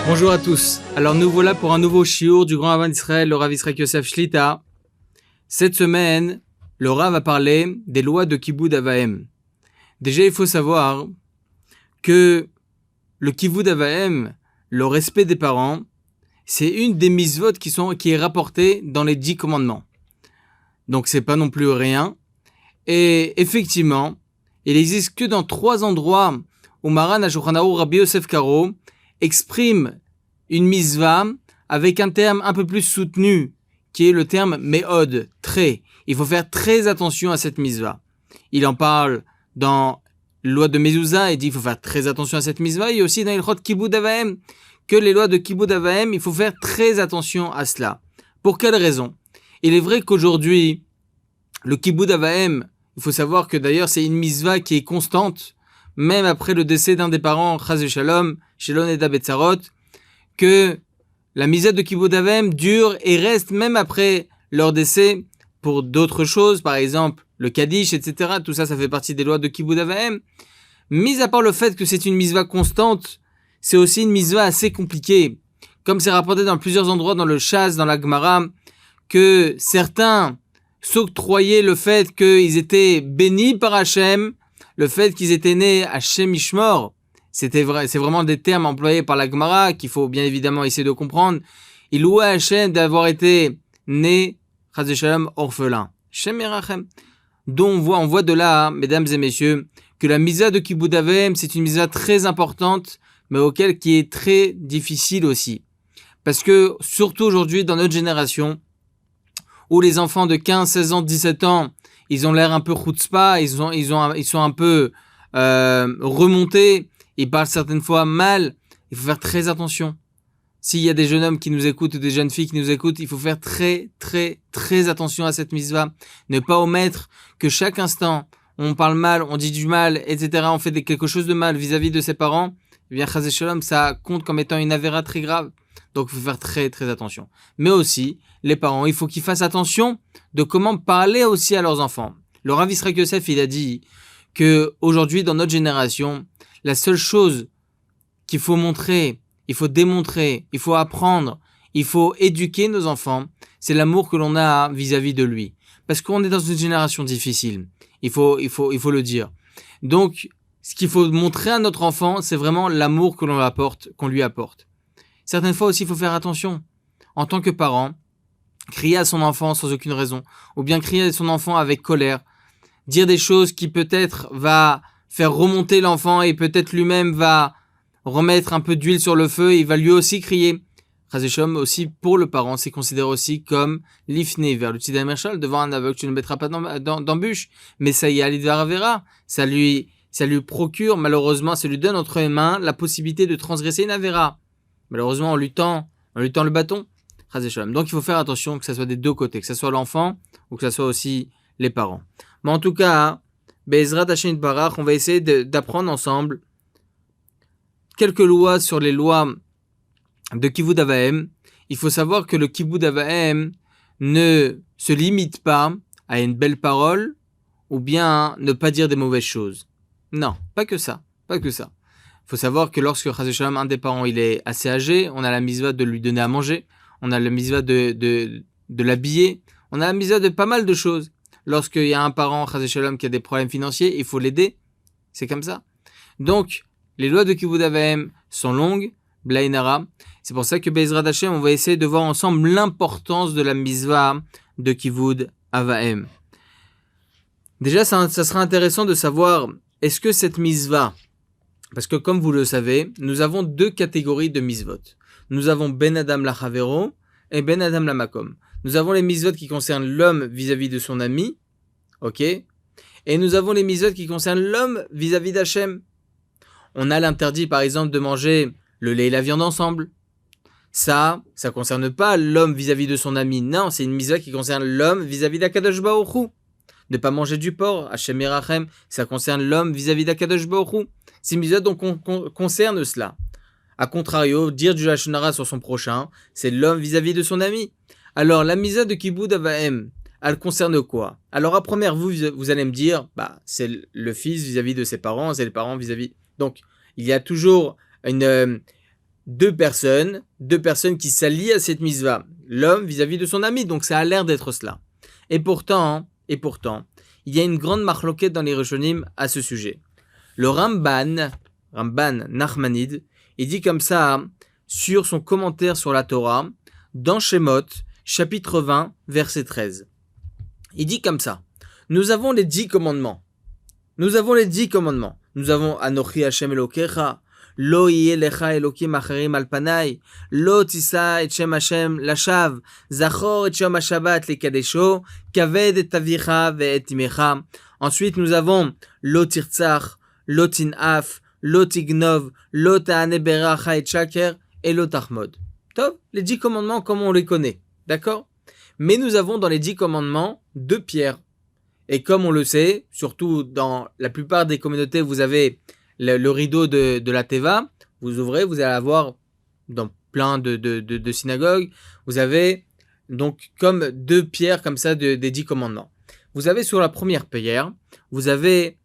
Bonjour à tous. Alors nous voilà pour un nouveau shiur du grand Rav d'Israël, le Rav Israël Yosef Shlita. Cette semaine, le Rav va parler des lois de Kibboud Avahem. Déjà, il faut savoir que le Kibboud Avahem, le respect des parents, c'est une des mitzvot qui est rapportée dans les 10 commandements. Donc c'est pas non plus rien. Et effectivement, il existe que dans 3 endroits où Maran HaShulchan Aruch Rabbi Yosef Karo exprime une mitzvah avec un terme un peu plus soutenu, qui est le terme me'od, très. Il faut faire très attention à cette mitzvah. Il en parle dans la loi de Mezouza, il dit qu'il faut faire très attention à cette mitzvah, et aussi dans Ilchot Kibboud Avahem, que les lois de Kibboud Avahem, il faut faire très attention à cela. Pour quelle raison? Il est vrai qu'aujourd'hui, le Kibboud Avahem, il faut savoir que d'ailleurs c'est une mitzvah qui est constante, même après le décès d'un des parents, Chas Shalom, Shelon Eda Betzarot, que la mitzvah de Kibboud Avahem dure et reste même après leur décès pour d'autres choses, par exemple le Kaddish, etc. Tout ça, ça fait partie des lois de Kibboud Avahem. Mis à part le fait que c'est une mitzvah constante, c'est aussi une mitzvah assez compliquée. Comme c'est rapporté dans plusieurs endroits dans le Shas, dans la Gemara, que certains s'octroyaient le fait qu'ils étaient bénis par Hachem, le fait qu'ils étaient nés à Shem Ishmor, c'est vraiment des termes employés par la Gemara qu'il faut bien évidemment essayer de comprendre. Ils louaient Hachem d'avoir été nés, Chas Shalom, orphelins. Shem Yerachem. Donc on voit de là, mesdames et messieurs, que la mitzvah de Kibboud Avahem, c'est une mitzvah très importante, mais qui est très difficile aussi. Parce que, surtout aujourd'hui, dans notre génération, où les enfants de 15, 16 ans, 17 ans, ils ont l'air un peu chutzpah, ils sont un peu remontés, ils parlent certaines fois mal, il faut faire très attention. S'il y a des jeunes hommes qui nous écoutent ou des jeunes filles qui nous écoutent, il faut faire très, très, très attention à cette mitzvah. Ne pas omettre que chaque instant, on parle mal, on dit du mal, etc., on fait quelque chose de mal vis-à-vis de ses parents, eh bien, Chas Shalom, ça compte comme étant une avéra très grave. Donc, il faut faire très, très attention. Mais aussi, les parents, il faut qu'ils fassent attention de comment parler aussi à leurs enfants. Le Rav Israël Yosef, il a dit que aujourd'hui, dans notre génération, la seule chose qu'il faut montrer, il faut démontrer, il faut apprendre, il faut éduquer nos enfants, c'est l'amour que l'on a vis-à-vis de lui. Parce qu'on est dans une génération difficile. Il faut le dire. Donc, ce qu'il faut montrer à notre enfant, c'est vraiment l'amour que qu'on lui apporte. Certaines fois aussi, il faut faire attention. En tant que parent, crier à son enfant sans aucune raison, ou bien crier à son enfant avec colère, dire des choses qui peut-être va faire remonter l'enfant et peut-être lui-même va remettre un peu d'huile sur le feu et il va lui aussi crier. Chas Shalom aussi pour le parent, c'est considéré aussi comme l'ifné vers le tzidam mershal, devant un aveugle tu ne mettras pas d'embûche, mais ça y est, alidvar vera, ça lui procure, malheureusement, ça lui donne entre les mains la possibilité de transgresser une avera. Malheureusement, on lui tend le bâton. Chas Shalom. Donc il faut faire attention que ça soit des deux côtés, que ça soit l'enfant ou que ça soit aussi les parents. Mais en tout cas, Be'ezrat Hashem Barach, on va essayer d'apprendre ensemble quelques lois sur les lois de Kibboud Avahem. Il faut savoir que le Kibboud Avahem ne se limite pas à une belle parole ou bien ne pas dire des mauvaises choses. Non, pas que ça. Il faut savoir que lorsque Chas Shalom, un des parents, il est assez âgé, on a la mitzvah de lui donner à manger, on a la mitzvah de l'habiller, on a la mitzvah de pas mal de choses. Lorsqu'il y a un parent, Chas Shalom, qui a des problèmes financiers, il faut l'aider. C'est comme ça. Donc, les lois de Kibboud Avahem sont longues, Blainara. C'est pour ça que Be'ezrat Hashem, on va essayer de voir ensemble l'importance de la mitzvah de Kibboud Avahem. Déjà, ça sera intéressant de savoir, est-ce que cette mitzvah, parce que comme vous le savez, nous avons 2 catégories de mitzvot. Nous avons Ben Adam la Chavero et Ben Adam la Makom. Nous avons les mitzvot qui concernent l'homme vis-à-vis de son ami, ok? Et nous avons les mitzvot qui concernent l'homme vis-à-vis d'Hachem. On a l'interdit, par exemple, de manger le lait et la viande ensemble. Ça concerne pas l'homme vis-à-vis de son ami. Non, c'est une mitzvah qui concerne l'homme vis-à-vis d'Akadosh Baruch Hu. De pas manger du porc, Hashem Yerachem, ça concerne l'homme vis-à-vis d'Akadosh Baruch Hu. Ces mitzvahs donc concernent cela. A contrario, dire du Lashon Hara sur son prochain, c'est l'homme vis-à-vis de son ami. Alors, la mitzvah de Kibboud Avahem, elle concerne quoi? Alors, à première vue, vous allez me dire, c'est le fils vis-à-vis de ses parents, c'est les parents vis-à-vis. Donc, il y a toujours deux personnes qui s'allient à cette mitzvah. L'homme vis-à-vis de son ami, donc ça a l'air d'être cela. Et pourtant, il y a une grande marloquette dans les Rishonim à ce sujet. Le Ramban Nachmanide, il dit comme ça sur son commentaire sur la Torah, dans Shemot, chapitre 20, verset 13. Il dit comme ça. Nous avons les 10 commandements. Nous avons Anochi Hashem Elokecha, Lo yeh lecha Elokim acharim al panai, Lo tisa et Shem Hashem lashav, Zachor et Shom HaShabbat lekadesho, Kaved et avicha ve et imecha. Ensuite, nous avons Lo tirtzach, Lo tinaf, Lo tignov, Lo ta'ane beracha et shaker, et Lo tachmod. Top, les 10 commandements comme on les connaît. D'accord? Mais nous avons dans les 10 commandements 2 pierres. Et comme on le sait, surtout dans la plupart des communautés, vous avez le rideau de la Teva. Vous ouvrez, vous allez avoir dans plein de synagogues, vous avez donc comme 2 pierres comme ça des 10 commandements. Vous avez sur la première pierre, vous avez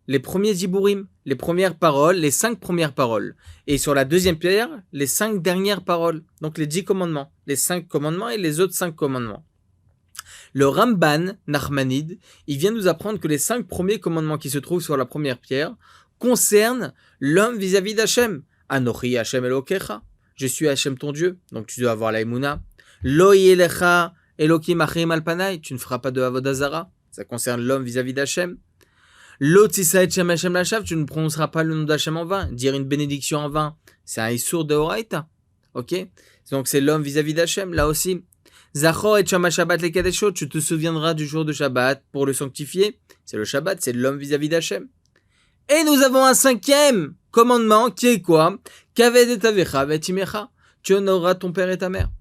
les premiers diburim, les premières paroles, les 5 premières paroles. Et sur la deuxième pierre, les 5 dernières paroles. Donc les 10 commandements. Les 5 commandements et les autres 5 commandements. Le Ramban Nachmanide, il vient nous apprendre que les 5 premiers commandements qui se trouvent sur la première pierre concernent l'homme vis-à-vis d'Hachem. Anochi Hashem Elokecha. Je suis Hachem ton Dieu. Donc tu dois avoir la Emouna. Lo yeh lecha Elokim acharim al panai. Tu ne feras pas de avodah zara. Ça concerne l'homme vis-à-vis d'Hachem. Lo tisa et Shem Hashem lashav. Tu ne prononceras pas le nom d'Hachem en vain. Dire une bénédiction en vain, c'est un issour de Horaïta. Ok? Donc c'est l'homme vis-à-vis d'Hachem. Là aussi. Zachor et Shom HaShabbat lekadesho, tu te souviendras du jour de Shabbat pour le sanctifier. C'est le Shabbat, c'est l'homme vis-à-vis d'Hachem. Et nous avons un 5e commandement qui est quoi? Kaved et avecha ve timecha. Tu honoreras ton père et ta mère.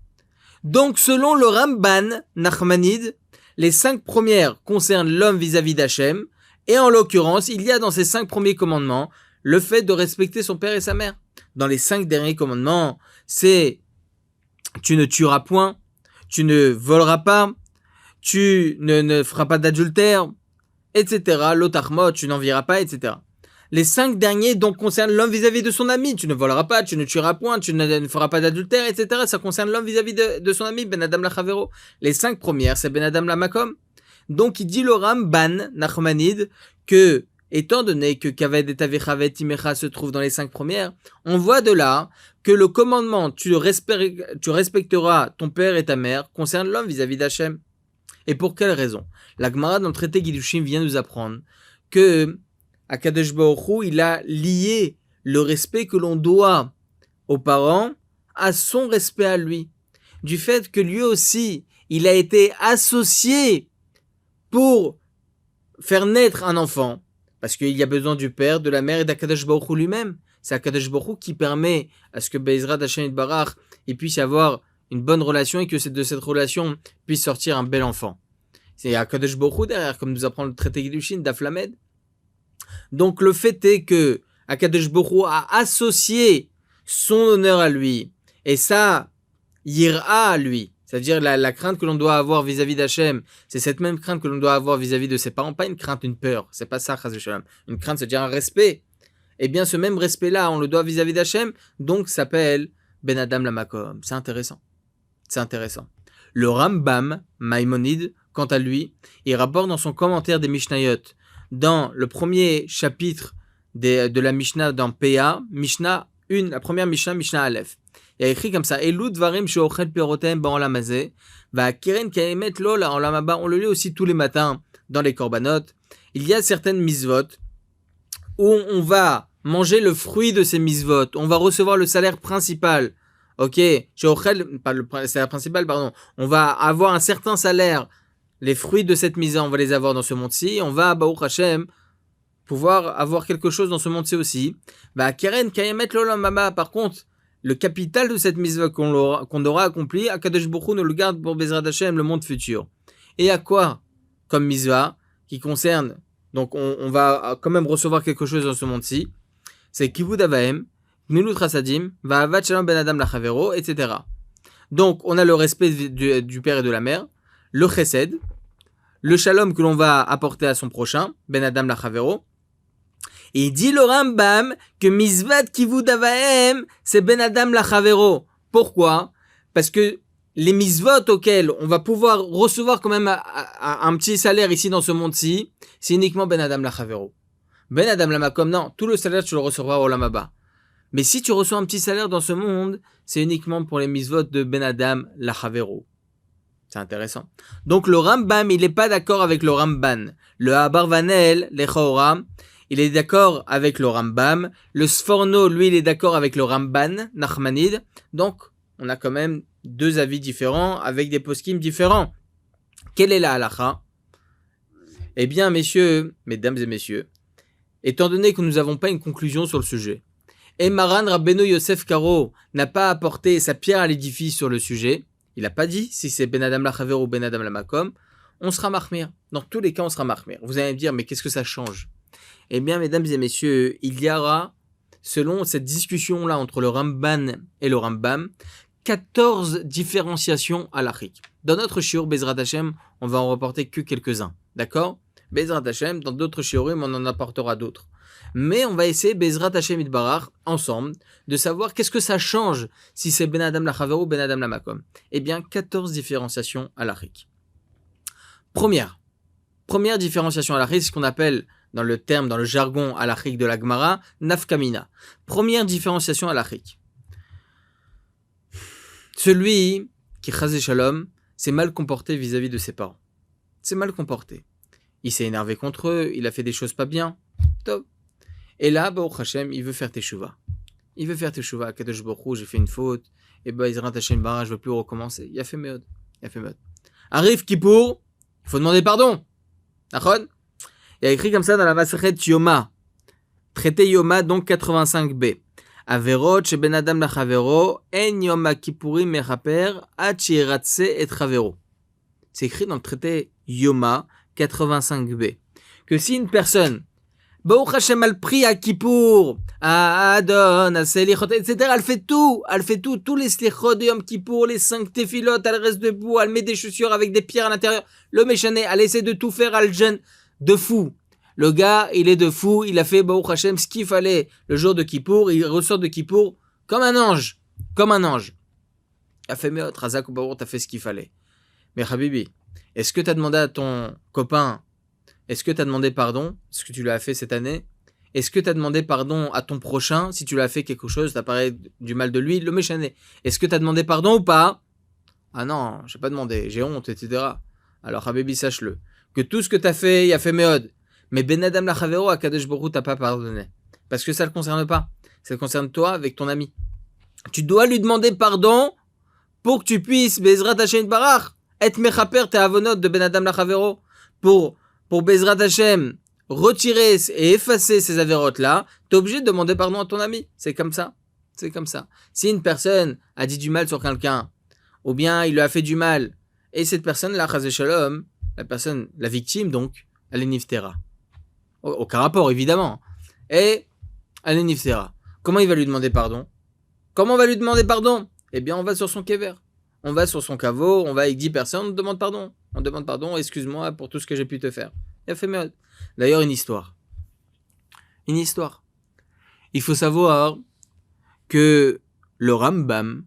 Donc selon le Ramban Nachmanide, les 5 premières concernent l'homme vis-à-vis d'Hachem. Et en l'occurrence, il y a dans ces 5 premiers commandements le fait de respecter son père et sa mère. Dans les 5 derniers commandements, c'est tu ne tueras point, tu ne voleras pas, tu ne feras pas d'adultère, etc. L'otachmot, tu n'envieras pas, etc. Les 5 derniers donc concernent l'homme vis-à-vis de son ami. Tu ne voleras pas, tu ne tueras point, tu ne feras pas d'adultère, etc. Ça concerne l'homme vis-à-vis de son ami, Ben Adam la Chavero. Les 5 premières, c'est Ben Adam la Makom. Donc il dit le Ramban Nachmanide que, étant donné que Kaved et Avecha ve Timecha se trouve dans les 5 premières, on voit de là que le commandement tu respecteras ton père et ta mère concerne l'homme vis-à-vis d'Hachem. Et pour quelle raison? La Gemara dans le traité Giddushim vient nous apprendre que Akadosh Baruch Hu, il a lié le respect que l'on doit aux parents à son respect à lui. Du fait que lui aussi, il a été associé pour faire naître un enfant. Parce qu'il y a besoin du père, de la mère et d'Akadosh Baruch Hu lui-même. C'est Akadosh Baruch Hu qui permet à ce que Be'ezrat Hashem Yitbarach il puisse avoir une bonne relation et que de cette relation puisse sortir un bel enfant. C'est Akadosh Baruch Hu derrière, comme nous apprend le traité Giddushim d'Aflamed. Donc le fait est que Akadosh Baruch Hu a associé son honneur à lui et ça yira à lui. C'est-à-dire la crainte que l'on doit avoir vis-à-vis d'Hachem, c'est cette même crainte que l'on doit avoir vis-à-vis de ses parents. Pas une crainte, une peur. C'est pas ça, Chas v'Shalom. Une crainte, c'est-à-dire un respect. Eh bien, ce même respect-là, on le doit vis-à-vis d'Hachem, donc s'appelle Ben Adam la Makom. C'est intéressant. C'est intéressant. Le Rambam Maïmonide, quant à lui, il rapporte dans son commentaire des Mishnayot, dans le premier chapitre de la Mishnah dans PA, Mishnah 1, la première Mishnah, Mishnah Aleph. Il y a écrit comme ça, Elou dvarim sheochel pirotem ba'olam hazeh, va keren kaemet lo la'olam haba. On le lit aussi tous les matins dans les korbanot. Il y a certaines misvot où on va manger le fruit de ces misvot. On va recevoir le salaire principal. Ok, sheochel, pas le salaire principal, pardon. On va avoir un certain salaire. Les fruits de cette mise, on va les avoir dans ce monde-ci. On va, Baruch Hashem, pouvoir avoir quelque chose dans ce monde-ci aussi. Va keren kaemet lo la'olam haba. Par contre, le capital de cette mitzvah qu'on aura accompli, Akadosh Baruch Hu nous le garde pour Bezrat Hashem, le monde futur. Et à quoi comme mitzvah qui concerne, donc on va quand même recevoir quelque chose dans ce monde-ci, c'est Kibud Avahem, Gmilut Rasadim, Va'avat Shalom Ben Adam Lachavero, etc. Donc on a le respect du père et de la mère, le Chesed, le Shalom que l'on va apporter à son prochain, Ben Adam Lachavero, Et il dit le Rambam que Mizvat Kivud Avahem, c'est Ben Adam Lachavero. Pourquoi? Parce que les Mizvot auxquels on va pouvoir recevoir quand même un petit salaire ici dans ce monde-ci, c'est uniquement Ben Adam Lachavero. Ben Adam Lamakom, non, tout le salaire tu le recevras au Lamaba. Mais si tu reçois un petit salaire dans ce monde, c'est uniquement pour les Mizvot de Ben Adam Lachavero. C'est intéressant. Donc le Rambam, il n'est pas d'accord avec le Ramban. Le Abarvanel, le Chora, il est d'accord avec le Rambam. Le Sforno, lui, il est d'accord avec le Ramban, Nachmanide. Donc, on a quand même deux avis différents avec des poskim différents. Quelle est la halacha? Eh bien, messieurs, mesdames et messieurs, étant donné que nous n'avons pas une conclusion sur le sujet, et Maran Rabbeinu Yosef Karo n'a pas apporté sa pierre à l'édifice sur le sujet, il n'a pas dit si c'est Ben Adam Lachaver ou Ben Adam Lamakom, on sera marmir. Dans tous les cas, on sera marmir. Vous allez me dire, mais qu'est-ce que ça change? Eh bien, mesdames et messieurs, il y aura, selon cette discussion-là entre le Ramban et le Rambam, 14 différenciations halachiques. Dans notre shiur Bezrat Hashem, on va en reporter que quelques-uns. D'accord? Bezrat Hashem, dans d'autres shiurim, on en apportera d'autres. Mais on va essayer, Bezrat Hashem Itbarach, ensemble, de savoir qu'est-ce que ça change si c'est Ben Adam Lachaver ou Ben Adam Lamakom. Eh bien, 14 différenciations halachiques. Première différenciation halachique, c'est ce qu'on appelle, dans le jargon halachique de la Gemara, nafkamina. Première différenciation halachique. Celui qui, chazé shalom, s'est mal comporté vis-à-vis de ses parents. C'est mal comporté. Il s'est énervé contre eux, il a fait des choses pas bien. Top. Et là, Baruch Hashem, il veut faire teshuva. Il veut faire teshuva. Kadosh Baruch Hu, j'ai fait une faute. Et bah, Izrat Hashem Bara, je veux plus recommencer. Il a fait meod. Arrive Kippour, il faut demander pardon. D'accord? Il y a écrit comme ça dans la Masechet Yoma. Traité Yoma, donc 85b. Averot chez Ben Adam Lachavero, en Yoma Kippourim mechaper, ad shiratse et chavero. C'est écrit dans le traité Yoma 85b. Que si une personne, Baruch Hashem, elle prie à Kippour, à Adon, à Selichot, etc. Elle fait tout. Tous les Selichot de Yom Kippour, les 5 tefilot, elle reste debout, elle met des chaussures avec des pierres à l'intérieur. Le méchané, elle essaie de tout faire, elle jeûne de fou. Le gars, il est de fou, il a fait Baruch Hashem ce qu'il fallait le jour de Kippour, il ressort de Kippour comme un ange. Il a fait Meot, Razak ou Baruch, t'as fait ce qu'il fallait. Mais Habibi, est-ce que t'as demandé à ton copain, est-ce que t'as demandé pardon, ce que tu lui as fait cette année? Est-ce que t'as demandé pardon à ton prochain, si tu lui as fait quelque chose, t'as parlé du mal de lui, le méchané? Est-ce que t'as demandé pardon ou pas? Ah non, j'ai pas demandé, j'ai honte, etc. Alors Habibi, sache-le, que tout ce que t'as fait, il a fait Meod. Mais Ben Adam Lachavero, à Kadosh Baruch Hu, t'as pas pardonné. Parce que ça le concerne pas. Ça le concerne toi avec ton ami. Tu dois lui demander pardon pour que tu puisses, Bezrat Hashem Barach, être mechaper tes avonot de Ben Adam Lachavero. Pour Bezrat Hashem retirer et effacer ces avérotes-là, t'es obligé de demander pardon à ton ami. C'est comme ça. Si une personne a dit du mal sur quelqu'un, ou bien il lui a fait du mal, et cette personne-là, Chazé Shalom, la victime donc, elle est niftera. Aucun rapport, évidemment. Et elle est niftera. Comment il va lui demander pardon? Eh bien, on va sur son kever. On va sur son caveau, on va avec 10 personnes, on demande pardon, excuse-moi pour tout ce que j'ai pu te faire. Il a fait mal. D'ailleurs, une histoire. Il faut savoir que le Rambam,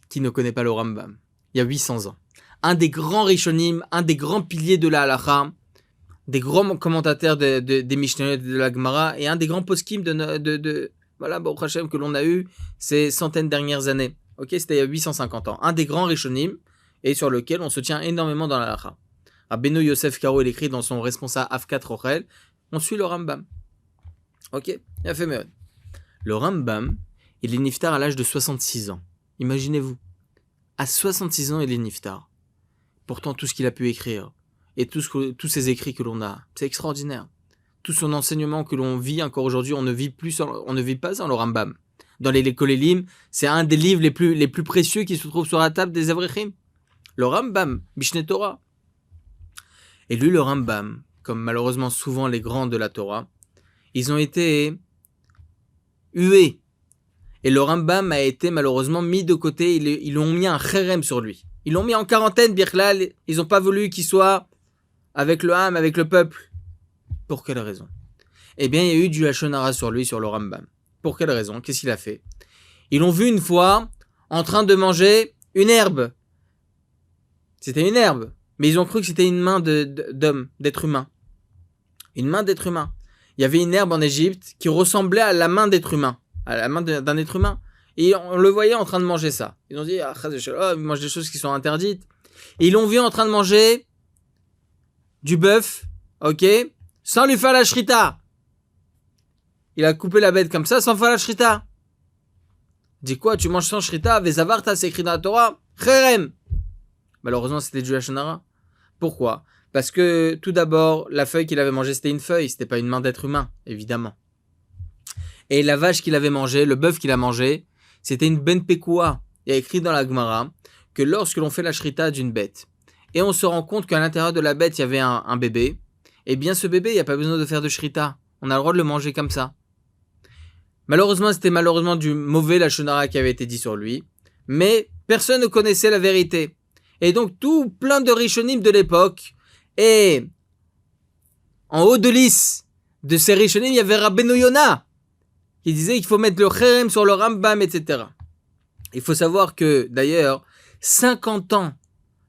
qui ne connaît pas le Rambam, il y a 800 ans, un des grands rishonim, un des grands piliers de la halacha, des grands commentateurs des Mishnayot de la Gemara, et un des grands poskim voilà, Baruch Hashem, que l'on a eu ces centaines dernières années. Ok, c'était il y a 850 ans. Un des grands rishonim, et sur lequel on se tient énormément dans la halacha. Rabbeinu Yosef Karo, il écrit dans son responsable Afkat Rochel, on suit le Rambam. Ok, il a fait meod. Le Rambam, il est niftar à l'âge de 66 ans. Imaginez-vous. À 66 ans, il est niftar. Pourtant, tout ce qu'il a pu écrire, et tous ces écrits que l'on a, c'est extraordinaire. Tout son enseignement que l'on vit encore aujourd'hui, on ne vit pas sans le Rambam. Dans les Kolélim, c'est un des livres les plus précieux qui se trouvent sur la table des Avrechim. Le Rambam, Mishneh Torah. Et lui, le Rambam, comme malheureusement souvent les grands de la Torah, ils ont été hués. Et le Rambam a été malheureusement mis de côté, ils ont mis un chérem sur lui. Ils l'ont mis en quarantaine, Birklal, ils n'ont pas voulu qu'il soit avec le Ham, avec le peuple. Pour quelle raison? Eh bien, il y a eu du Lachon Hara sur lui, sur le Rambam. Pour quelle raison? Qu'est-ce qu'il a fait? Ils l'ont vu une fois en train de manger une herbe. C'était une herbe. Mais ils ont cru que c'était une main d'homme, d'être humain. Une main d'être humain. Il y avait une herbe en Égypte qui ressemblait à la main d'être humain. À la main d'un être humain. Et on le voyait en train de manger ça. Ils ont dit, il mange des choses qui sont interdites. Et ils l'ont vu en train de manger du bœuf, ok, sans lui faire la shrita. Il a coupé la bête comme ça sans faire la shrita. Dis quoi, tu manges sans shrita? Vezavarta, c'est écrit dans la Torah. Cherem. Malheureusement, c'était du Lachon Hara. Pourquoi? Parce que, tout d'abord, la feuille qu'il avait mangée, c'était une feuille. C'était pas une main d'être humain, évidemment. Et la vache qu'il avait mangée, le bœuf qu'il a mangé, c'était une ben pekua. Il y a écrit dans la Gemara que lorsque l'on fait la shrita d'une bête, et on se rend compte qu'à l'intérieur de la bête, il y avait un bébé, eh bien, ce bébé, il n'y a pas besoin de faire de shrita. On a le droit de le manger comme ça. Malheureusement, c'était du mauvais Lachon Hara qui avait été dit sur lui. Mais personne ne connaissait la vérité. Et donc, plein de Rishonim de l'époque. Et en haut de liste de ces Rishonim, il y avait Rabbeinu Yona qui disait qu'il faut mettre le Cherem sur le Rambam, etc. Il faut savoir que, d'ailleurs, 50 ans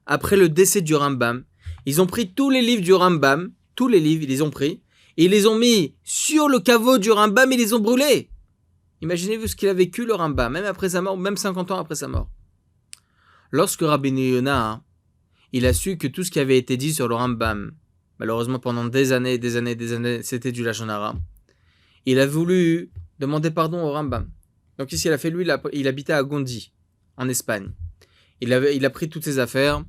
après le décès du Rambam, ils ont pris tous les livres du Rambam, tous les livres, ils les ont pris, et ils les ont mis sur le caveau du Rambam et ils les ont brûlés. Imaginez-vous ce qu'il a vécu le Rambam, même après sa mort, même 50 ans après sa mort. Lorsque Rabbeinu Yona, il a su que tout ce qui avait été dit sur le Rambam, malheureusement pendant des années, c'était du Lachon Hara, il a voulu demander pardon au Rambam. Donc qu'est-ce qu'il a fait? Lui, il habitait à Gondi, en Espagne. Il a pris toutes ses affaires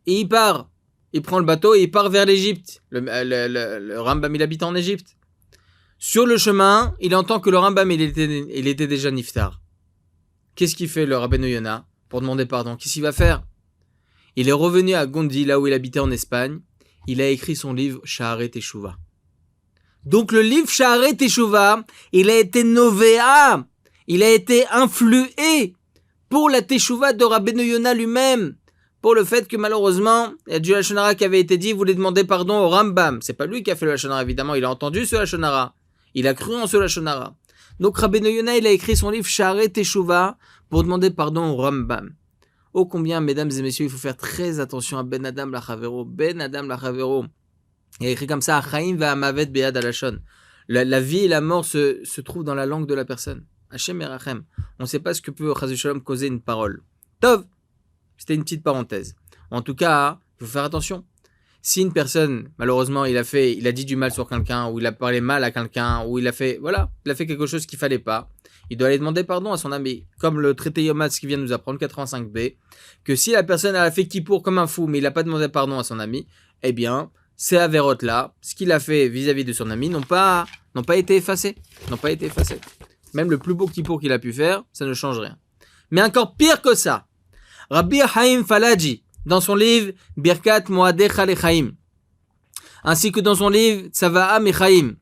et il part. Il prend le bateau et il part vers l'Égypte. Le Rambam, il habite en Égypte. Sur le chemin, il entend que le Rambam, il était déjà niftar. Qu'est-ce qu'il fait, le Rabbeinu Yona, pour demander pardon? Qu'est-ce qu'il va faire? Il est revenu à Gondi, là où il habitait en Espagne. Il a écrit son livre Shaharet Teshuvah. Donc le livre Shaharet Teshuvah, il a été novéa. Il a été influé pour la Teshuvah de Rabbeinu Yona lui-même. Pour le fait que malheureusement, il y a du Lachon Hara qui avait été dit, il voulait demander pardon au Rambam. C'est pas lui qui a fait le Lachon Hara, évidemment, il a entendu ce Lachon Hara. Il a cru en ce Lachon Hara. Donc Rabbeinu Yona, il a écrit son livre Shaharet Teshuvah pour demander pardon au Rambam. Oh combien, mesdames et messieurs, il faut faire très attention à Ben Adam Lachavero. Ben Adam Lachavero. Il a écrit comme ça, Chaim ve'amavet be'yad halashon. La vie et la mort se trouvent dans la langue de la personne. Hashem erachem. On ne sait pas ce que peut, Chas v'Shalom, causer une parole. Tov. C'était une petite parenthèse. En tout cas, il faut faire attention. Si une personne, malheureusement, il a dit du mal sur quelqu'un, ou il a parlé mal à quelqu'un, ou il a fait quelque chose qu'il fallait pas, il doit aller demander pardon à son ami. Comme le traité Yom qui vient de nous apprendre, 85b, que si la personne a fait kippour comme un fou, mais il n'a pas demandé pardon à son ami, eh bien, ces avérotes-là, ce qu'il a fait vis-à-vis de son ami, n'ont pas été effacés. Même le plus beau kippour qu'il a pu faire, ça ne change rien. Mais encore pire que ça, Rabbi Haim Falaji, dans son livre Birkat Moadecha Lechaim, ainsi que dans son livre Tzava'a Mechaim.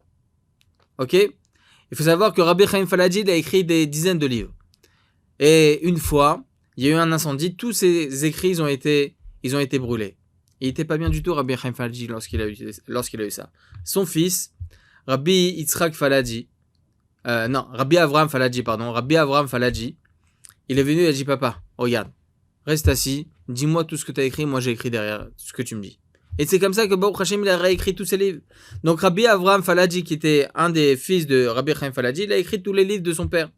Ok? Il faut savoir que Rabbi Haim Falaji a écrit des dizaines de livres. Et une fois, il y a eu un incendie, tous ses écrits ils ont été brûlés. Il n'était pas bien du tout, Rabbi Haim Falaji, lorsqu'il a eu ça. Son fils, Rabbi Yitzhak Falaji, Rabbi Avraham Falaji, il est venu et a dit, papa, regarde, reste assis, dis-moi tout ce que tu as écrit, moi j'ai écrit derrière ce que tu me dis. Et c'est comme ça que Baruch Hashem, il a réécrit tous ses livres. Donc Rabbi Avraham Falaji, qui était un des fils de Rabbi Chaim Falaji, il a écrit tous les livres de son père.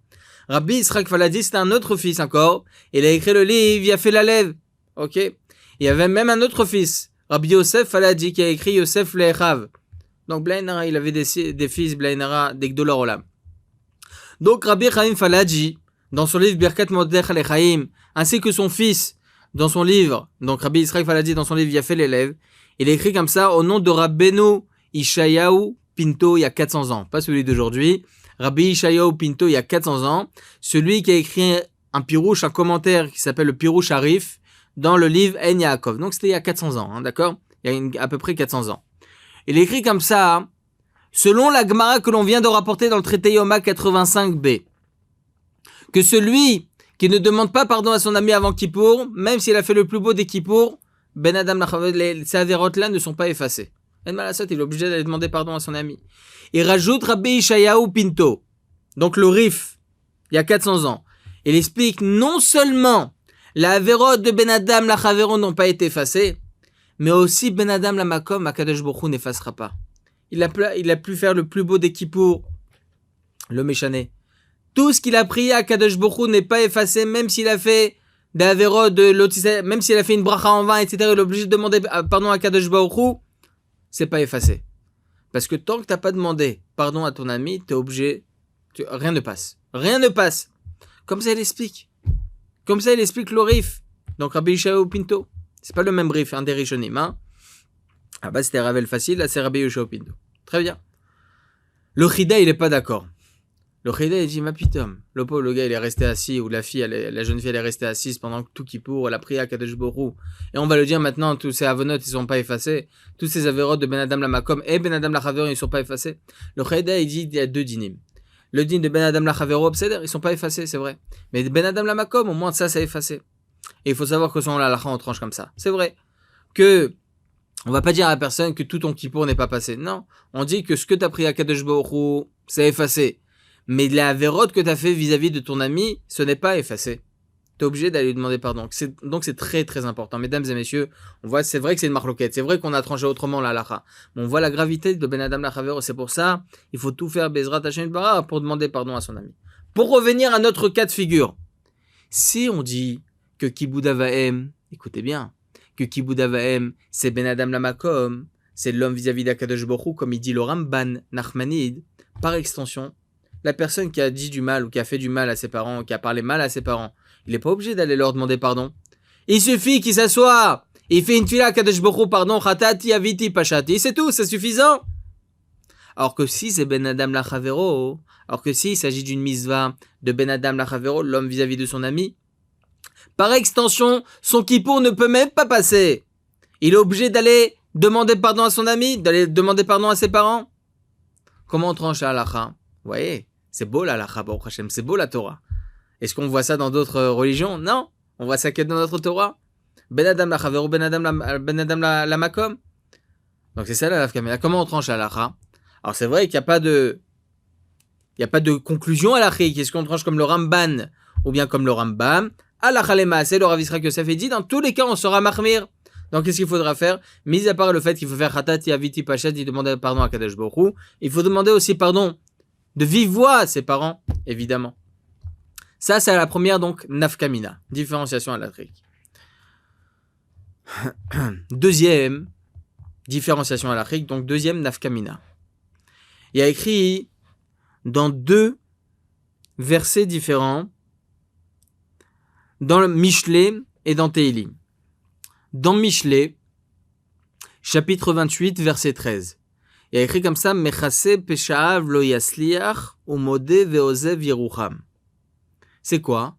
Rabbi Yitzhak Falaji, c'était un autre fils encore, il a écrit le livre Yafé la Lève. Ok? Il y avait même un autre fils, Rabbi Yosef Falaji, qui a écrit Yosef Lechav. Donc Blainara, il avait des fils Blainara, des Gdolor Olam. Donc Rabbi Chaim Falaji, dans son livre Birkat Moadecha Lechaim, ainsi que son fils, dans son livre, donc Rabbi Yitzhak Falaji, dans son livre Yafé l'élève, il a écrit comme ça au nom de Rabbeinu Ishayahu Pinto il y a 400 ans. Pas celui d'aujourd'hui. Rabbi Ishayahu Pinto il y a 400 ans. Celui qui a écrit un pirouche, un commentaire qui s'appelle le Pirouche Arif dans le livre En Yaakov. Donc c'était il y a 400 ans, d'accord? Il y a à peu près 400 ans. Il a écrit comme ça, selon la Gemara que l'on vient de rapporter dans le traité Yoma 85b, que celui qui ne demande pas pardon à son ami avant Kippour, même s'il a fait le plus beau des Kippour, Ben Adam Lachavet, ces avérotes-là ne sont pas effacées. il est obligé d'aller demander pardon à son ami. Il rajoute Rabbi Ishayahu Pinto. Donc le Rif, il y a 400 ans. Il explique non seulement la Averot de Ben Adam, la Chavero n'ont pas été effacées, mais aussi Ben Adam, la Makom, Akadosh Baruch Hu n'effacera pas. Il a pu faire le plus beau des Kippour, le Méchané. Tout ce qu'il a prié à Kadosh Baruch Hu n'est pas effacé, même s'il a fait des Averot de l'Otisé, même s'il a fait une bracha en vain, etc. Il est obligé de demander pardon à Kadosh Baruch Hu, c'est pas effacé. Parce que tant que t'as pas demandé pardon à ton ami, t'es obligé, rien ne passe. Rien ne passe. Comme ça il explique. Comme ça il explique l'orif. Donc Rabbi Yishayahu Pinto. C'est pas le même brief, un des Rishonim, hein. Ah bah c'était Ravel facile, là c'est Rabbi Yishayahu Pinto. Très bien. Le Chida il est pas d'accord. Le Chida il dit, ma putain, le pauvre le gars il est resté assis, ou la jeune fille elle est restée assise pendant tout Kippour, elle a prié à Kadosh Baruch Hu. Et on va le dire maintenant, tous ces avonot ils sont pas effacés, tous ces averot de Ben Adam la Makom et Ben Adam la Chavero ils sont pas effacés. Le Chida il dit, il y a deux dinim. Le din de Ben Adam la Chavero, ils sont pas effacés, c'est vrai. Mais Ben Adam la Makom, au moins ça c'est effacé. Et il faut savoir que selon la halakha on tranche comme ça. C'est vrai que on va pas dire à la personne que tout ton Kippour n'est pas passé. Non, on dit que ce que tu as pris à Kadosh Baruch Hu, c'est effacé. Mais la vérote que tu as fait vis-à-vis de ton ami, ce n'est pas effacé. Tu es obligé d'aller lui demander pardon. Donc c'est très très important. Mesdames et messieurs, on voit, c'est vrai que c'est une marloquette. C'est vrai qu'on a tranché autrement la halakha. Mais on voit la gravité de Ben Adam la Chavero. C'est pour ça, il faut tout faire Bezrat Hashem Bara pour demander pardon à son ami. Pour revenir à notre cas de figure. Si on dit que Kibud Avahem, écoutez bien, que Kibud Avahem, c'est Ben Adam la Makom, c'est l'homme vis-à-vis d'Akadosh Baruch Hu, comme il dit le Ramban Nachmanide, par extension, la personne qui a dit du mal ou qui a fait du mal à ses parents, qui a parlé mal à ses parents, il n'est pas obligé d'aller leur demander pardon. Il suffit qu'il s'assoie, il fait une tefila à Kadosh Baruch Hu, pardon, chatati aviti pachati, c'est tout, c'est suffisant. Alors que si c'est Ben Adam la Chavero, alors que si il s'agit d'une misva de Ben Adam la Chavero, l'homme vis-à-vis de son ami, par extension, son kippour ne peut même pas passer. Il est obligé d'aller demander pardon à son ami, d'aller demander pardon à ses parents. Comment on tranche la halakha? Vous voyez, c'est beau la halakha, Baruch Hashem, c'est beau la Torah. Est-ce qu'on voit ça dans d'autres religions? Non, on voit ça que dans notre Torah. Ben Adam la Chavero, Ben Adam la Makom. Donc c'est ça la Nafkamina. Comment on tranche la halakha? Alors c'est vrai qu'il n'y a pas de conclusion halachique. Est-ce qu'on tranche comme le Ramban ou bien comme le Rambam? Halakha lema, c'est le Rav Yisraël Yosef dit, dans tous les cas on sera mahmir. Donc qu'est-ce qu'il faudra faire? Mis à part le fait qu'il faut faire chatati aviti pachat, il demander pardon à Kadosh Baruch Hu, il faut demander aussi pardon de vive voix à ses parents, évidemment. Ça, c'est la première, donc, nafkamina, différenciation halachique. Deuxième, différenciation halachique, donc deuxième nafkamina. Il y a écrit dans deux versets différents, dans le Mishlé et dans Teilim. Dans Mishlé, chapitre 28, verset 13. Il y a écrit comme ça, Mechase peshaav lo yasliach umode veozev yerucham. C'est quoi?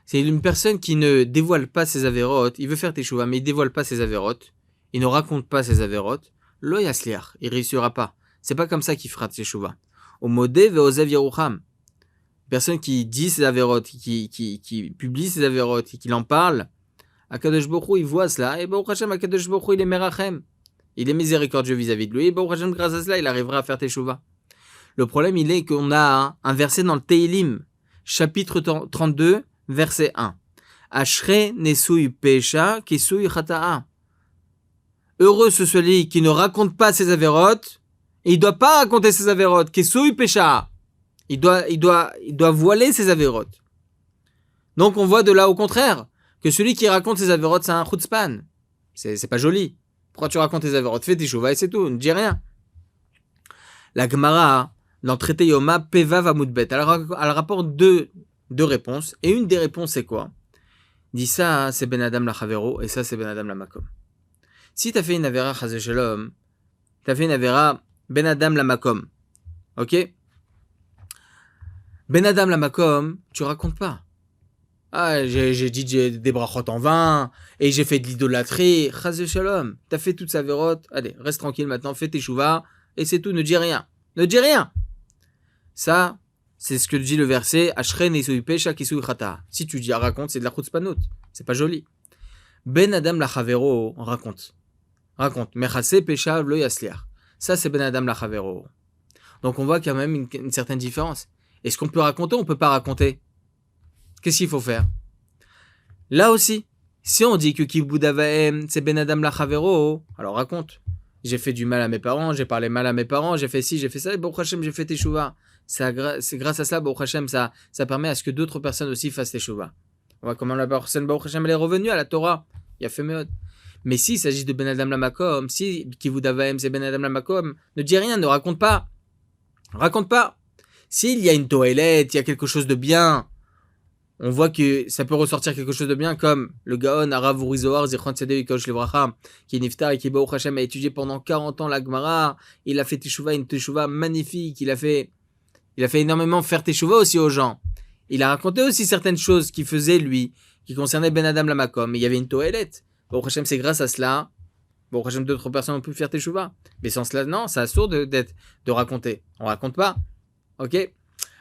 C'est une personne qui ne dévoile pas ses avérotes. Il veut faire teshuva, mais il dévoile pas ses avérotes. Il ne raconte pas ses avérotes. Lo yasliach, il réussira pas. C'est pas comme ça qu'il fera teshuva. Umode veozev yerucham. Personne qui dit ses avérotes, qui publie ses avérotes et qui en parle, Akadosh Baruch Hu, il voit cela, et Baruch Hashem, Akadosh Baruch Hu, il est merachem. Il est miséricordieux vis-à-vis de lui, et Baruch Hashem, grâce à cela, il arrivera à faire teshuva. Le problème, il est qu'on a un verset dans le Teilim, chapitre 32, verset 1. Ashre nesui pesha kisui chata'a. Heureux ce celui qui ne raconte pas ses avérotes, et il ne doit pas raconter ses avérotes, kisui pesha. Il doit voiler ses avérotes. Donc on voit de là au contraire, que celui qui raconte ses avérotes, c'est un chutzpan. C'est pas joli. Pourquoi tu racontes tes avérotes? Fais tes chouvas et c'est tout, ne dis rien. La Gemara, dans le traité Yoma, Peva Vamoudbet, elle rapporte deux réponses. Et une des réponses, c'est quoi? Dit ça, c'est Ben Adam la Chavero, et ça, c'est Ben Adam la Makom. Si tu as fait une avéra Chazé Shalom, tu as fait une avéra Ben Adam la Makom. Ok? Ben Adam la Makom, tu racontes pas. Ah, j'ai dit des brachot en vain, et j'ai fait de l'idolâtrie. Chazé Shalom, t'as fait toute sa vérote. Allez, reste tranquille maintenant, fais tes chouvas, et c'est tout, ne dis rien. Ne dis rien. Ça, c'est ce que dit le verset, Ashre nesui pesha kisui chata. Si tu dis raconte, c'est de la chutzpanut. C'est pas joli. Ben Adam la Chavero raconte. Raconte. Mechase peshav lo yasliach. Ça, c'est ben adam lachavero. Donc, on voit quand même une certaine différence. Est-ce qu'on peut raconter ou on peut pas raconter? Qu'est-ce qu'il faut faire? Là aussi, si on dit que kibud avaim, c'est ben adam lachavero, alors raconte. J'ai fait du mal à mes parents, j'ai parlé mal à mes parents, j'ai fait ci, j'ai fait ça, et Baruch Hashem, j'ai fait teshuva. C'est grâce à cela, Baruch Hashem, ça permet à ce que d'autres personnes aussi fassent teshuva. On voit comment la personne Baruch Hashem elle est revenue à la Torah. Il a fait meod. Mais s'il s'agit de Ben Adam Lamakom, si Kivud Avaim c'est Ben Adam Lamakom, ne dis rien, ne raconte pas. Raconte pas. S'il y a une toilette, il y a quelque chose de bien, on voit que ça peut ressortir quelque chose de bien, comme le Gaon Arav Urizohar Zichron Tzedek Yikosh Levracha, qui est niftar et qui Baruch Hashem a étudié pendant 40 ans la Gemara. Il a fait teshuva, une teshuva magnifique. Il a fait énormément faire teshuva aussi aux gens. Il a raconté aussi certaines choses qu'il faisait lui, qui concernaient Ben Adam Lamakom. Il y avait une toilette. Baruch Hashem, c'est grâce à cela. Baruch Hashem, d'autres personnes ont pu faire teshuva. Mais sans cela, non, c'est assourd de raconter. On raconte pas. Ok?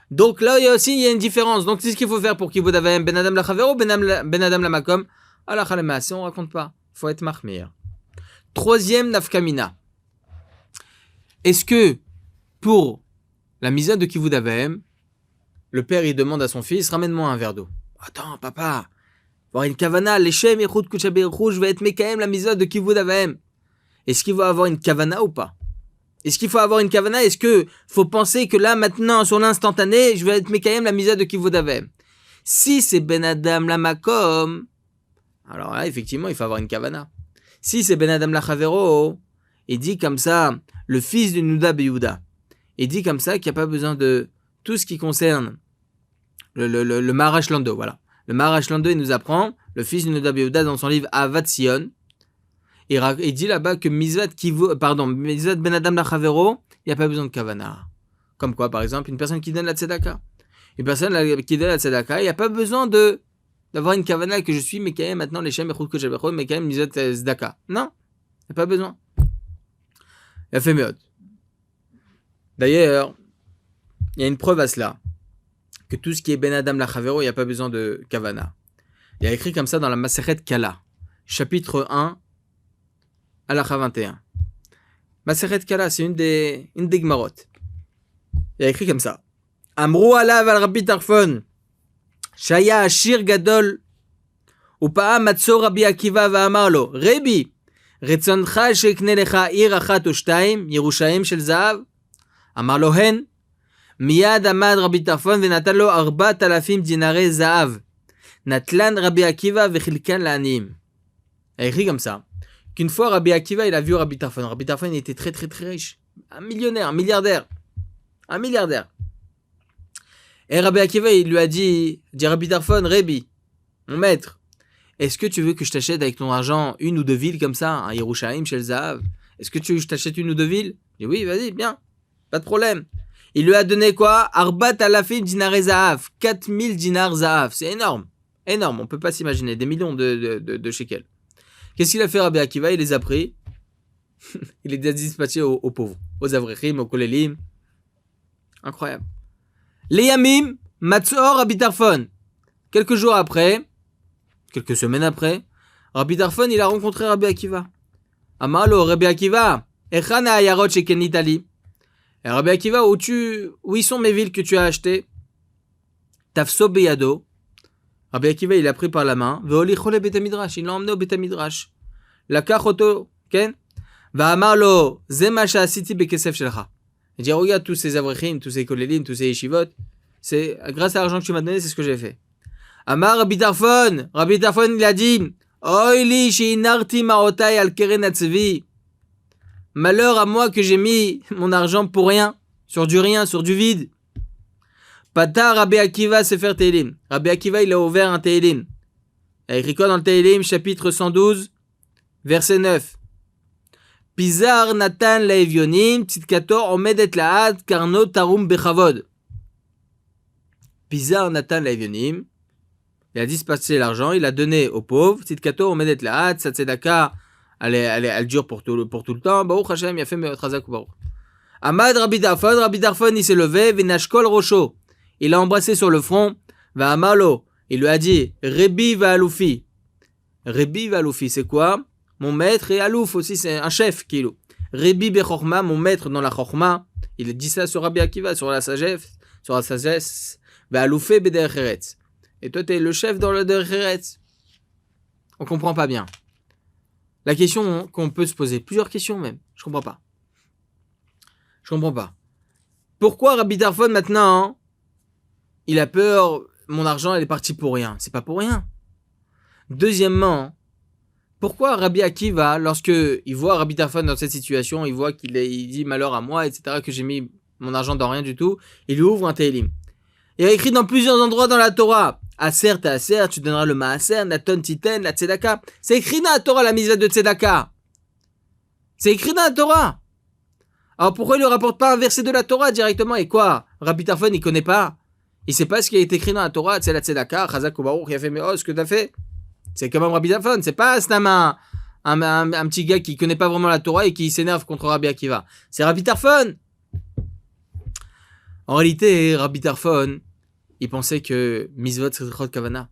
Donc là, il y a une différence. Donc c'est ce qu'il faut faire pour Kibud Avaim, Ben Adam Lachavero, Ben Adam Lamakom. Allah Khalema, si on raconte pas, il faut être mahmir. Troisième nafkamina. Est-ce que pour la misa de Kibud Avaim, le père, il demande à son fils, ramène-moi un verre d'eau. Attends, papa, voir une kavana, l'Echem, Echut, Kuchaberuch, je vais être Mekaem, la misa de Kivud Avaim. Est-ce qu'il va avoir une kavana ou pas? Est-ce qu'il faut avoir une kavana? Est-ce qu'il faut penser que là, maintenant, sur l'instantané, je vais être Mekaem, la misa de Kivud Avaim? Si c'est Ben Adam Lamakom, alors là, effectivement, il faut avoir une kavana. Si c'est Ben Adam Lachavero, il dit comme ça, le fils de Nuda Beyouda, il dit comme ça qu'il n'y a pas besoin de tout ce qui concerne le Maharash Lando, voilà. Le Maharash Lando, il nous apprend, le fils de Nuda Beyouda, dans son livre Avat Sion, il dit là-bas que Mizvat Ben Adam Lachavero, il n'y a pas besoin de kavana. Comme quoi, par exemple, une personne qui donne la tzedaka. Une personne qui donne la tzedaka, il n'y a pas besoin d'avoir une kavana que je suis, mais quand même maintenant, les shem echut kodesh, mais quand même Mizvat tzedaka. Non, il n'y a pas besoin. Il a fait meod. D'ailleurs, il y a une preuve à cela, que tout ce qui est Ben Adam Lachavero, il n'y a pas besoin de kavana. Il y a écrit comme ça dans la Masechet Kala, chapitre 1, Halacha 21. Masechet Kala, c'est une des Gemarot. Il y a écrit comme ça. Amrou alav al Rabbi Tarfon, Shaya Ashir Gadol, Upa'a Matzor Rabbi Akiva va'amar lo, Rebi, Retzoncha shekne lecha ir achat o shtayim, Yerushalayim shel zahav, amar lo hen, מיד עמד רבי טרפון ונתן לו 4,000 דינרי זהב. נטלן רבי עקיבא וחילקן לעניים. Il a écrit comme ça. Qu'une fois Rabbi Akiva, il a vu Rabbi Tarfon. Rabbi Tarfon, il était très très très riche. Un millionnaire, un milliardaire. Un milliardaire. Et Rabbi Akiva, il lui a dit Rabbi Tarfon, Rebi, mon maître, est-ce que tu veux que je t'achète avec ton argent une ou deux villes comme ça, un Yerushalayim shel zahav? Est-ce que tu veux que je t'achète une ou deux villes? Il dit oui, vas-y, bien, pas de problème. Il lui a donné quoi? Arbat alafim dinare zahav, 4000 dinars zahav. C'est énorme. Énorme, on ne peut pas s'imaginer. Des millions de shekels. Qu'est-ce qu'il a fait Rabbi Akiva? Il les a pris. Il les a dispatchés aux pauvres. Aux avrechim, aux kolelim. Incroyable. Les yamim, matzor Rabbi Tarfon. Quelques jours après, quelques semaines après, Rabbi Tarfon, il a rencontré Rabbi Akiva. Amalo, Rabbi Akiva, echana ayarot shekenitali. Et Rabbi Akiva, où y sont mes villes que tu as achetées? Tafso beyado. Rabbi Akiva, il a pris par la main. Veoli chole betamidrash. Il l'a emmené au betamidrash. Lakach oto, ken? Va amarlo, ze ma sha'asiti bekesef shelcha. Il dit, regarde tous ces avrechim, tous ces kolelim, tous ces yeshivot. C'est grâce à l'argent que tu m'as donné, c'est ce que j'ai fait. Amar Rabbi Tarfon. Rabbi Tarfon, il a dit, Oili shinarti maotai al keren atzvi. Malheur à moi que j'ai mis mon argent pour rien, sur du vide. Pata Rabbi Akiva Sefer Tehilim. Rabbi Akiva, il a ouvert un Tehilim. Il a écrit quoi dans le Tehilim, chapitre 112, verset 9. Pizar Natan Laevionim, Tzidkator Omedet Laad, Karno Tarum Bechavod. Pizar Natan Laevionim, il a dispatché l'argent, il a donné aux pauvres. Tzidkator Omedet Laad, sa tzedaka, elle dure pour tout le temps. Baruch Hashem, il a fait meot chazak ou baruch. Amad Rabbi Tarfon, il s'est levé, Venashkol Rocho. Il l'a embrassé sur le front. Va amalo. Il lui a dit, Rebi va aloufi. Rebi va aloufi, c'est quoi? mon maître, et Alouf aussi, c'est un chef, Kilo. Rebi Bechorma, mon maître dans la Chorma, il dit ça sur Rabbi Akiva, sur la sagesse, va Aloufé Beder Eretz. Et toi, t'es le chef dans le Der Eretz. On comprend pas bien. La question qu'on peut se poser, plusieurs questions même, je comprends pas. Pourquoi Rabbi Tarfon maintenant, il a peur, mon argent elle est partie pour rien? C'est pas pour rien. Deuxièmement, pourquoi Rabbi Akiva, lorsque il voit Rabbi Tarfon dans cette situation, il voit il dit malheur à moi, etc., que j'ai mis mon argent dans rien du tout, il lui ouvre un Tehillim. Il y a écrit dans plusieurs endroits dans la Torah, Aser, tu donneras le Maaser, Naton, Titen, la Tzedaka. C'est écrit dans la Torah, la mise de Tzedaka. C'est écrit dans la Torah. Alors pourquoi il ne rapporte pas un verset de la Torah directement? Et quoi? Rabbi Tarfon, il connaît pas. Il sait pas ce qui a été écrit dans la Torah, c'est la Tzedaka, Chazak ou Baruch, il a fait, mais ce que t'as fait. C'est quand même Rabbi Tarfon. C'est pas un petit gars qui connaît pas vraiment la Torah et qui s'énerve contre Rabbi Akiva. C'est Rabbi Tarfon. En réalité, Rabbi Tarfon, il pensait que Mizvot Srichot Kavana.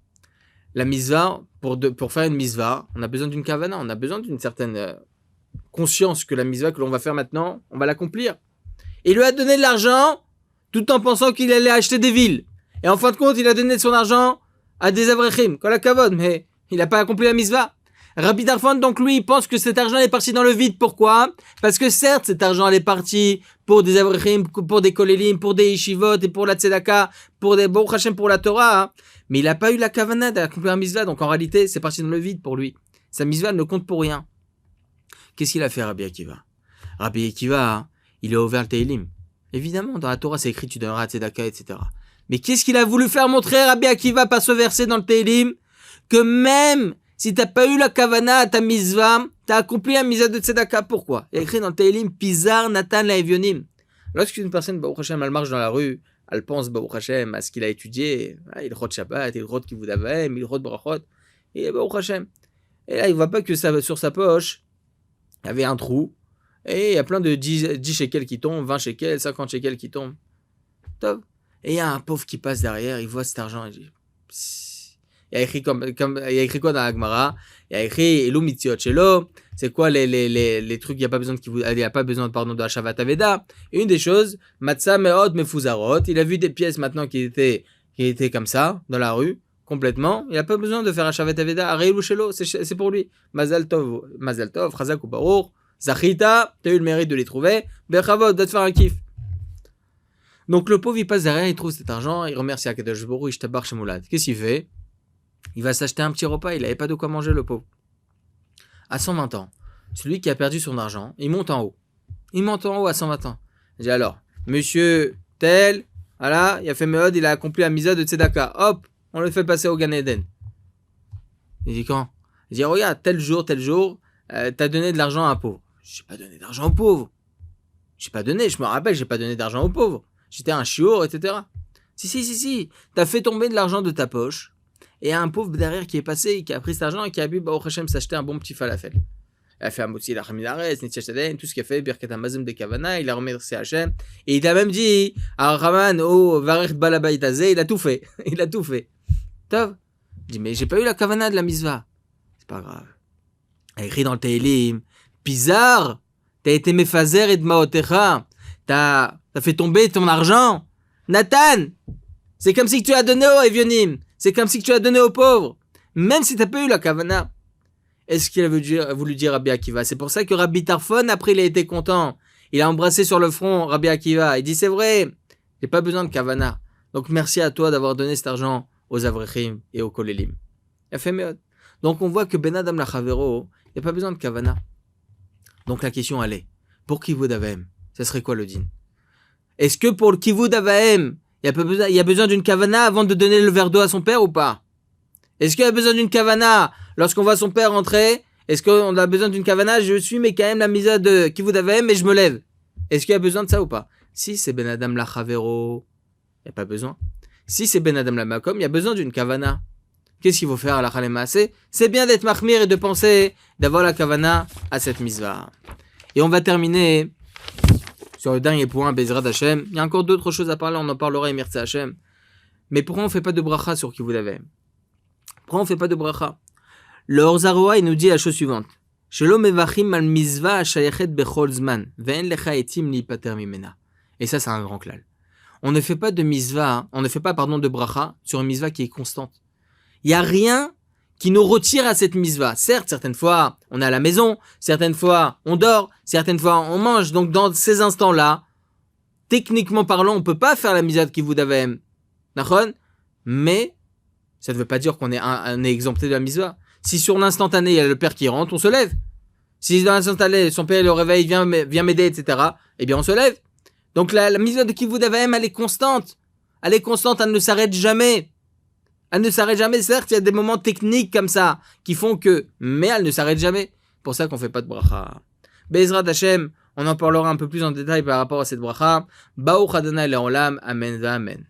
La Mizvah, pour faire une Mizvah, on a besoin d'une Kavana, on a besoin d'une certaine conscience que la Mizvah que l'on va faire maintenant, on va l'accomplir. Il lui a donné de l'argent tout en pensant qu'il allait acheter des villes. Et en fin de compte, il a donné son argent à des Avrechim, kol hakavod, mais il n'a pas accompli la Mizvah. Rabbi Tarfon, donc lui, il pense que cet argent est parti dans le vide. Pourquoi? Parce que certes, cet argent est parti pour des Avrechim, pour des Kolelim, pour des Yeshivot et pour la Tzedaka, pour des Baruch Hashem, pour la Torah. Hein. Mais il n'a pas eu la Kavanah d'accomplir la Mizvah. Donc en réalité, c'est parti dans le vide pour lui. Sa Mizvah ne compte pour rien. Qu'est-ce qu'il a fait, Rabbi Akiva? Rabbi Akiva, il a ouvert le Tehillim. Évidemment, dans la Torah, c'est écrit, tu donneras à Tzedaka, etc. Mais qu'est-ce qu'il a voulu faire montrer, Rabbi Akiva, par ce verset dans le Tehillim? Que même si t'as pas eu la kavana à ta mizvah, t'as accompli la mizvah de tzedaka. Pourquoi? Il y a écrit dans le Tehillim, Pizar Natan la Evionim. Lorsqu'une personne, Baruch Hashem, elle marche dans la rue, elle pense, Baruch Hashem, à ce qu'il a étudié, il rôde Shabbat, il rôde Kivud Avaim, il rôde Brachot, et Baruch Hashem. Et là, il voit pas que sur sa poche, il y avait un trou, et il y a plein de 10 shekels qui tombent, 20 shekels, 50 shekels qui tombent. Top. Et il y a un pauvre qui passe derrière, il voit cet argent, il dit, il y a écrit il y a écrit quoi dans la Gemara? Il y a écrit Elu mitziot shelo. C'est quoi les trucs? Il n'y a pas besoin de la Shavat Aveda. Et une des choses, Matzah me'od mefuzarot. Il a vu des pièces maintenant qui étaient comme ça dans la rue complètement. Il n'a pas besoin de faire la Shavat Aveda. Arelu shelo, c'est pour lui. Mazal tov, Chazak ou Baruch. Zachita, t'as eu le mérite de les trouver. Bechavod, de te faire un kiff. Donc le pauvre il passe derrière, il trouve cet argent, il remercie Akadosh Baruch Hu, Ishtabar Shemoulad. Qu'est-ce qu'il fait? Il va s'acheter un petit repas, il n'avait pas de quoi manger, le pauvre. À 120 ans, celui qui a perdu son argent, il monte en haut. Il monte en haut à 120 ans. Il dit alors, monsieur tel, voilà, il a fait Meod, il a accompli la misa de Tzedaka. Hop, on le fait passer au Gan Eden. Il dit quand? Il dit regarde, tel jour, t'as donné de l'argent à un pauvre. J'ai pas donné d'argent aux pauvres. Je me rappelle, j'ai pas donné d'argent aux pauvres. J'étais un chiour, etc. Si. T'as fait tomber de l'argent de ta poche. Et il y a un pauvre derrière qui est passé, qui a pris cet argent et qui a pu, Baruch Hashem, s'acheter un bon petit falafel. Il a fait un motzi, il a remis l'arrêt, tout ce qu'il a fait, Birkat HaMazim de Kavana, il a remercié Hashem. Et il a même dit, Raman, Varech Balabait Azeh, il a tout fait. Tov. Il dit, mais j'ai pas eu la Kavana de la Mizvah. C'est pas grave. Il a écrit dans le Tehillim, Pizar, t'as été Mefazer et Dmaotecha, t'as fait tomber ton argent. Nathan, c'est comme si tu as donné aux Evionim. C'est comme si tu as donné aux pauvres. Même si tu n'as pas eu la kavana. Est-ce qu'il a voulu dire Rabbi Akiva? C'est pour ça que Rabbi Tarfon, après, il a été content. Il a embrassé sur le front Rabbi Akiva. Il dit, c'est vrai, j'ai pas besoin de kavana. Donc, merci à toi d'avoir donné cet argent aux Avrechim et aux Kolelim. Il a fait Meod. Donc, on voit que Ben Adam la Chavero, il n'y a pas besoin de kavana. Donc, la question, elle est, pour Kivud Avaim, ça serait quoi le din? Est-ce que pour le Kivud Avaim, il y a besoin d'une kavana avant de donner le verre d'eau à son père ou pas? Est-ce qu'il y a besoin d'une kavana lorsqu'on voit son père rentrer? Est-ce qu'on a besoin d'une kavana? Je suis mais quand même la misa de Kivud Avaim et je me lève. Est-ce qu'il y a besoin de ça ou pas? Si c'est Ben Adam la Chavero, il n'y a pas besoin. Si c'est Ben Adam la Makom, il y a besoin d'une kavana. Qu'est-ce qu'il faut faire à la Chalemase? C'est bien d'être machmir et de penser d'avoir la kavana à cette misva. Et on va terminer sur le dernier point, Bezrat Hashem. Il y a encore d'autres choses à parler, on en parlera, Emirtza Hashem. Mais pourquoi on ne fait pas de bracha sur Kivud Avaim? Pourquoi on ne fait pas de bracha? Le Or Zaroa, il nous dit la chose suivante. Shelo mevachim al mizvah shayachet bechol zman, ve'en lecha etim lipater mimena. Et ça, c'est un grand klal. On ne fait pas de mizvah, de bracha sur une mizvah qui est constante. Il n'y a rien qui nous retire à cette mizvah. Certes, certaines fois, on est à la maison, certaines fois, on dort, certaines fois, on mange. Donc, dans ces instants-là, techniquement parlant, on ne peut pas faire la mizvah de Kivud Av Va'em. D'accord ? Mais, ça ne veut pas dire qu'on est exempté de la mizvah. Si sur l'instantané, il y a le père qui rentre, on se lève. Si dans l'instantané, son père le réveille, vient m'aider, etc., eh bien, on se lève. Donc, la mizvah de Kivud Av Va'em, elle est constante. Elle est constante, elle ne s'arrête jamais. Elle ne s'arrête jamais. Certes, il y a des moments techniques comme ça qui font que, mais elle ne s'arrête jamais. C'est pour ça qu'on ne fait pas de bracha. Be'ezrat Hashem, on en parlera un peu plus en détail par rapport à cette bracha. Baruch Adonai le'olam, amen va'amen.